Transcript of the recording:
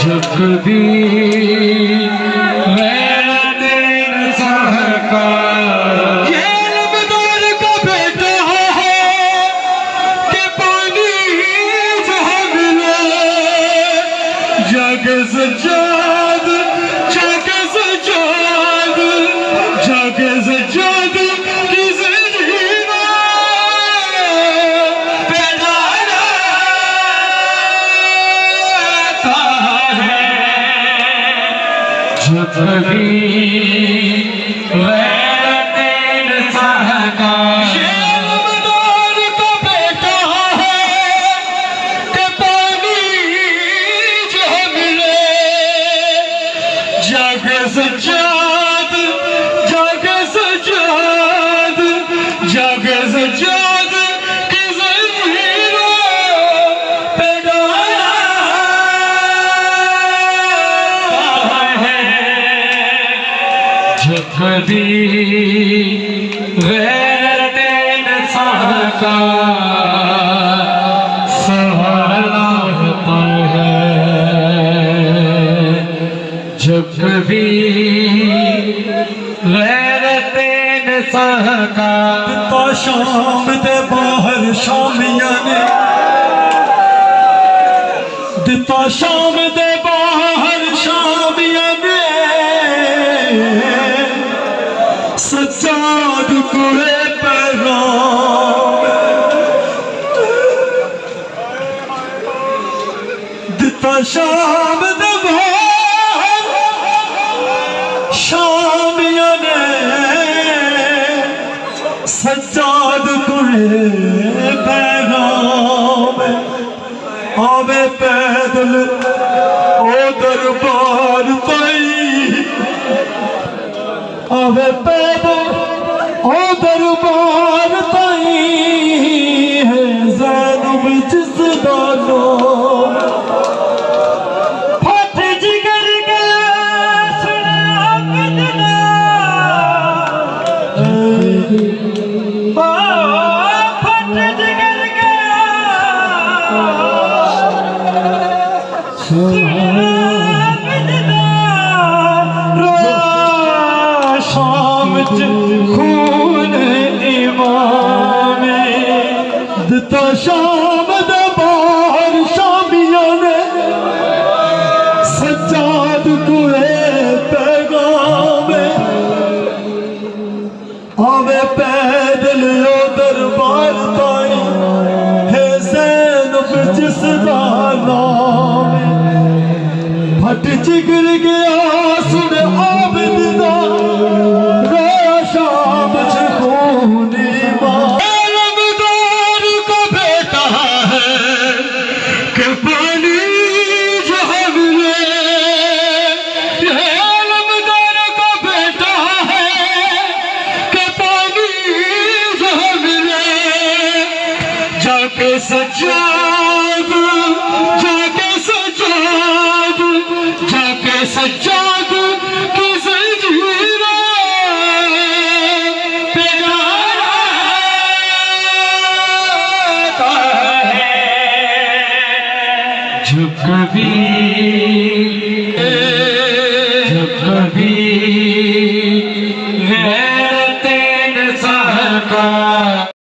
जब भी मेरे सहका ये लबदार का बेटा है कि पानी जहाँ मिले जग सजाद जग सजाद जग सजाद की ज़िंदगी पैदा है जब भी जग सजाद जग सजाद जग सजाद की ज़मीरों पे डाला है जब कभी गैरत इंसान का सहारा होता है जब कभी गैरत इंसान का तो शाम दे बाहर शामियां ने दिता शाम दे बाहर शामियां ने सजाद कुए पैगाम दिता शाम दे बाहर शामियां ने सजाद कुए पैगाम आवे पैदल ओ दरबार ताई आवे पैदल ओ दरबार ताई है ज़ैनब जिसदा नाम फट जिगर के सुना बदना फट जिगर के शाम खून इमाम दिता शाम दे बाहर शामियां ने सजाद कुए पैगाम आवे पैदल ओ दरबार ताई है ज़ैनब जिसदा नाम फट जिगर गया सुन आबिद दा रोया शाम च खून लबदार का बेटा है कि पानी जहाँ मिले लबदार का बेटा है कि पानी जहाँ मिले जाके सजाद जाके सजाद जाके सजाद की ज़ंजीरों पे डाला है जब कभी गैरत इंसान का